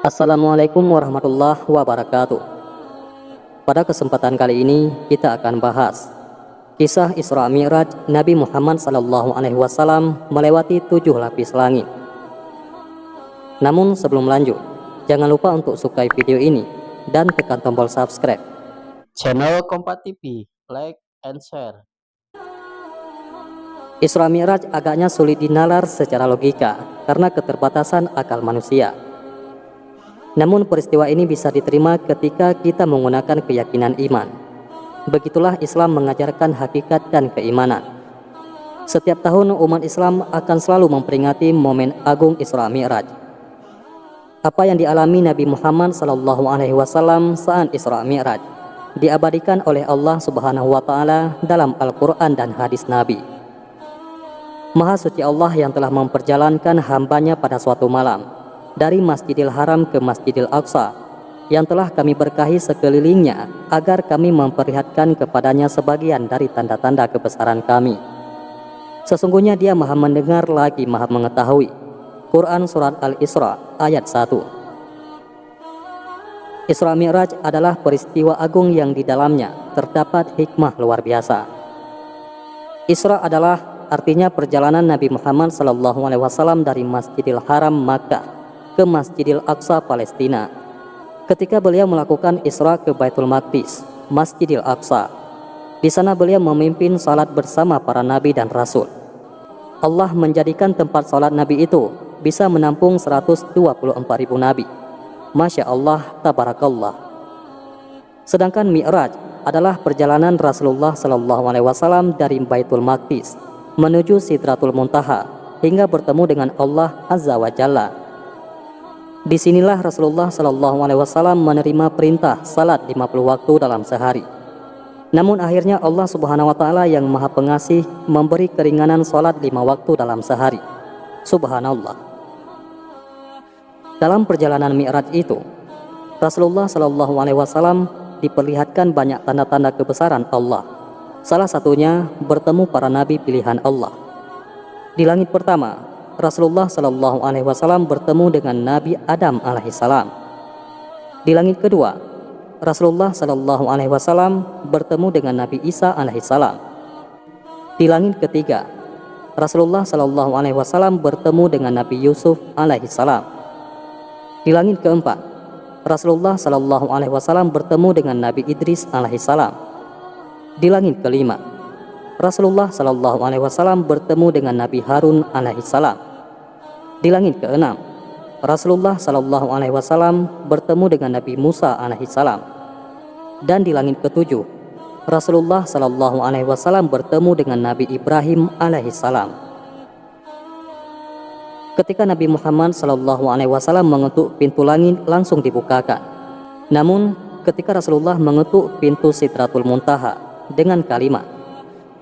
Assalamualaikum warahmatullahi wabarakatuh. Pada kesempatan kali ini kita akan bahas kisah Isra Mi'raj Nabi Muhammad SAW melewati 7 lapis langit. Namun sebelum lanjut, jangan lupa untuk sukai video ini dan tekan tombol subscribe Channel Kompas TV, like and share. Isra Mi'raj agaknya sulit dinalar secara logika karena keterbatasan akal manusia. Namun peristiwa ini bisa diterima ketika kita menggunakan keyakinan iman. Begitulah Islam mengajarkan hakikat dan keimanan. Setiap tahun umat Islam akan selalu memperingati momen agung Isra Mi'raj. Apa yang dialami Nabi Muhammad SAW saat Isra Mi'raj diabadikan oleh Allah Subhanahu wa Ta'ala dalam Al-Quran dan hadis Nabi. Maha suci Allah yang telah memperjalankan hambanya pada suatu malam dari Masjidil Haram ke Masjidil Aqsa yang telah kami berkahi sekelilingnya agar kami memperlihatkan kepadanya sebagian dari tanda-tanda kebesaran kami. Sesungguhnya Dia Maha mendengar lagi Maha mengetahui. Quran Surat Al-Isra ayat 1. Isra Mi'raj adalah peristiwa agung yang di dalamnya terdapat hikmah luar biasa. Isra adalah artinya perjalanan Nabi Muhammad SAW dari Masjidil Haram Makkah ke Masjidil Aqsa Palestina. Ketika beliau melakukan Isra ke Baitul Maqdis, Masjidil Aqsa, di sana beliau memimpin salat bersama para nabi dan rasul. Allah menjadikan tempat salat nabi itu bisa menampung 124.000 nabi. Masya Allah, tabarakallah. Sedangkan Mi'raj adalah perjalanan Rasulullah SAW dari Baitul Maqdis menuju Sidratul Muntaha hingga bertemu dengan Allah Azza wa Jalla. Disinilah Rasulullah SAW menerima perintah salat 50 waktu dalam sehari. Namun akhirnya Allah Subhanahu wa Ta'ala yang Maha Pengasih memberi keringanan salat 5 waktu dalam sehari. Subhanallah. Dalam perjalanan Mi'raj itu, Rasulullah SAW diperlihatkan banyak tanda-tanda kebesaran Allah. Salah satunya bertemu para nabi pilihan Allah. Di langit pertama, Rasulullah SAW bertemu dengan Nabi Adam alaihissalam. Di langit kedua, Rasulullah SAW bertemu dengan Nabi Isa alaihissalam. Di langit ketiga, Rasulullah SAW bertemu dengan Nabi Yusuf alaihissalam. Di langit keempat, Rasulullah SAW bertemu dengan Nabi Idris alaihissalam. Di langit kelima, Rasulullah SAW bertemu dengan Nabi Harun alaihissalam. Di langit keenam, Rasulullah SAW bertemu dengan Nabi Musa alaihissalam. Dan di langit ketujuh, Rasulullah SAW bertemu dengan Nabi Ibrahim alaihissalam. Ketika Nabi Muhammad SAW mengetuk pintu langit langsung dibukakan. Namun ketika Rasulullah mengetuk pintu Sidratul Muntaha dengan kalimat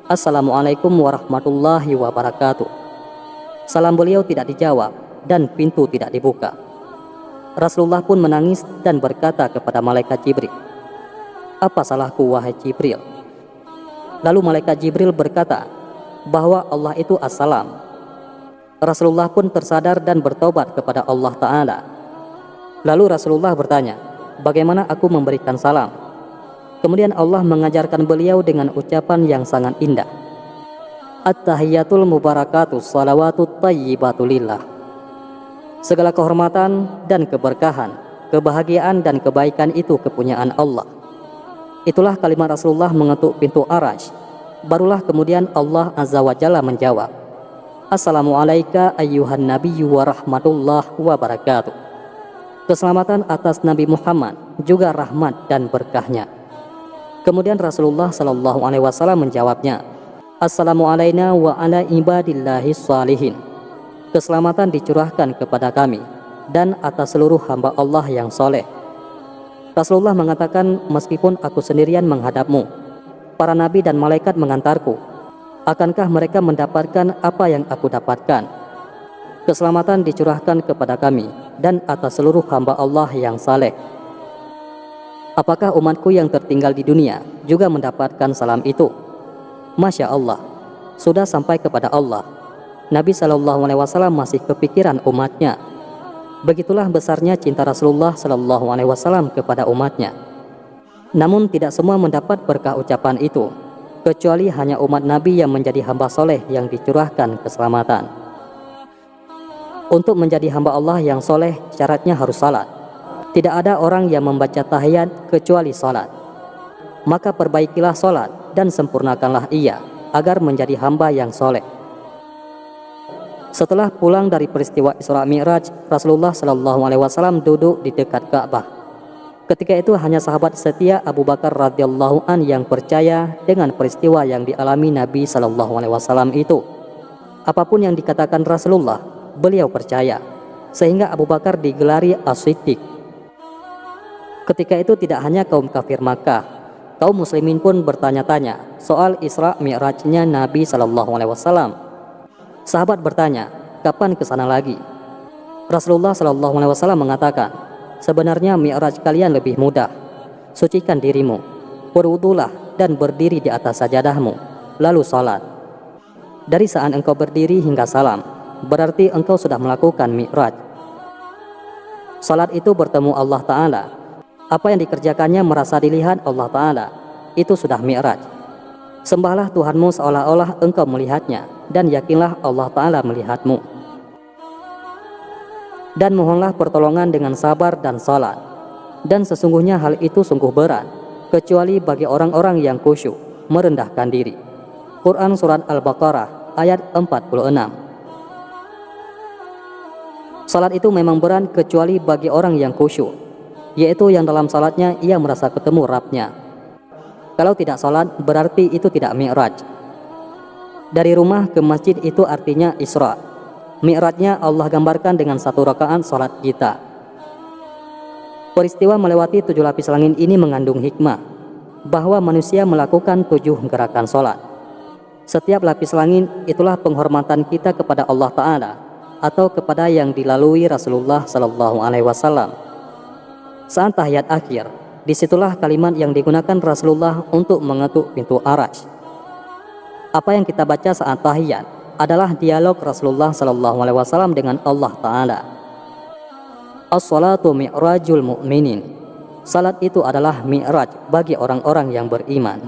Assalamualaikum warahmatullahi wabarakatuh, salam beliau tidak dijawab dan pintu tidak dibuka. Rasulullah pun menangis dan berkata kepada malaikat Jibril, "Apa salahku wahai Jibril?" Lalu malaikat Jibril berkata bahwa Allah itu As-Salam. Rasulullah pun tersadar dan bertobat kepada Allah Ta'ala. Lalu Rasulullah bertanya, "Bagaimana aku memberikan salam?" Kemudian Allah mengajarkan beliau dengan ucapan yang sangat indah. At-tahiyyatul mubarakatus salawatut tayyibatulillah. Segala kehormatan dan keberkahan, kebahagiaan dan kebaikan itu kepunyaan Allah. Itulah kalimat Rasulullah mengetuk pintu Arasy. Barulah kemudian Allah Azza wa Jalla menjawab, Assalamualaikum ayyuhan nabiyyu wa rahmatullah wa barakatuh. Keselamatan atas Nabi Muhammad juga rahmat dan berkahnya. Kemudian Rasulullah SAW menjawabnya, Assalamualaikum wa ala ibadillahi shalihin. Keselamatan dicurahkan kepada kami dan atas seluruh hamba Allah yang soleh. Rasulullah mengatakan, meskipun aku sendirian menghadapmu, para nabi dan malaikat mengantarku, akankah mereka mendapatkan apa yang aku dapatkan? Keselamatan dicurahkan kepada kami dan atas seluruh hamba Allah yang saleh. Apakah umatku yang tertinggal di dunia juga mendapatkan salam itu? Masya Allah, sudah sampai kepada Allah. Nabi SAW masih kepikiran umatnya. Begitulah besarnya cinta Rasulullah Shallallahu Alaihi Wasallam kepada umatnya. Namun tidak semua mendapat berkah ucapan itu, kecuali hanya umat Nabi yang menjadi hamba soleh yang dicurahkan keselamatan. Untuk menjadi hamba Allah yang soleh, syaratnya harus salat. Tidak ada orang yang membaca tahiyat kecuali salat. Maka perbaikilah salat dan sempurnakanlah ia agar menjadi hamba yang soleh. Setelah pulang dari peristiwa Isra Mi'raj, Rasulullah Shallallahu Alaihi Wasallam duduk di dekat Ka'bah. Ketika itu hanya sahabat setia Abu Bakar radhiyallahu an yang percaya dengan peristiwa yang dialami Nabi Shallallahu Alaihi Wasallam itu. Apapun yang dikatakan Rasulullah, beliau percaya, sehingga Abu Bakar digelari As-Siddiq. Ketika itu tidak hanya kaum kafir Makkah, kaum muslimin pun bertanya-tanya soal Isra Mi'rajnya Nabi Shallallahu Alaihi Wasallam. Sahabat bertanya, kapan ke sana lagi? Rasulullah Shallallahu Alaihi Wasallam mengatakan, sebenarnya Mi'raj kalian lebih mudah. Sucikan dirimu, berwudulah dan berdiri di atas sajadahmu, lalu salat. Dari saat engkau berdiri hingga salam, berarti engkau sudah melakukan Mi'raj. Salat itu bertemu Allah Ta'ala. Apa yang dikerjakannya merasa dilihat Allah Ta'ala, itu sudah Mi'raj. Sembahlah Tuhanmu seolah-olah engkau melihatnya, dan yakinlah Allah Ta'ala melihatmu. Dan mohonlah pertolongan dengan sabar dan salat. Dan sesungguhnya hal itu sungguh berat, kecuali bagi orang-orang yang khusyuk, merendahkan diri. Quran Surat Al-Baqarah ayat 46. Salat itu memang berat kecuali bagi orang yang khusyuk, yaitu yang dalam salatnya ia merasa ketemu Rabb-nya. Kalau tidak salat berarti itu tidak Mi'raj. Dari rumah ke masjid itu artinya Isra. Mi'rajnya Allah gambarkan dengan 1 rakaat salat kita. Peristiwa melewati 7 lapis langit ini mengandung hikmah, bahwa manusia melakukan 7 gerakan salat. Setiap lapis langit itulah penghormatan kita kepada Allah Ta'ala, atau kepada yang dilalui Rasulullah Sallallahu Alaihi Wasallam. Saat tahiyat akhir, disitulah kalimat yang digunakan Rasulullah untuk mengetuk pintu Araj. Apa yang kita baca saat tahiyat adalah dialog Rasulullah Sallallahu Alaihi Wasallam dengan Allah Ta'ala. As-salatu mi'rajul mu'minin. Salat itu adalah mi'raj bagi orang-orang yang beriman.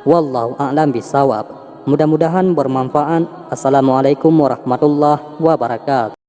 Wallahu a'lam bisawab. Mudah-mudahan bermanfaat. Assalamualaikum warahmatullahi wabarakatuh.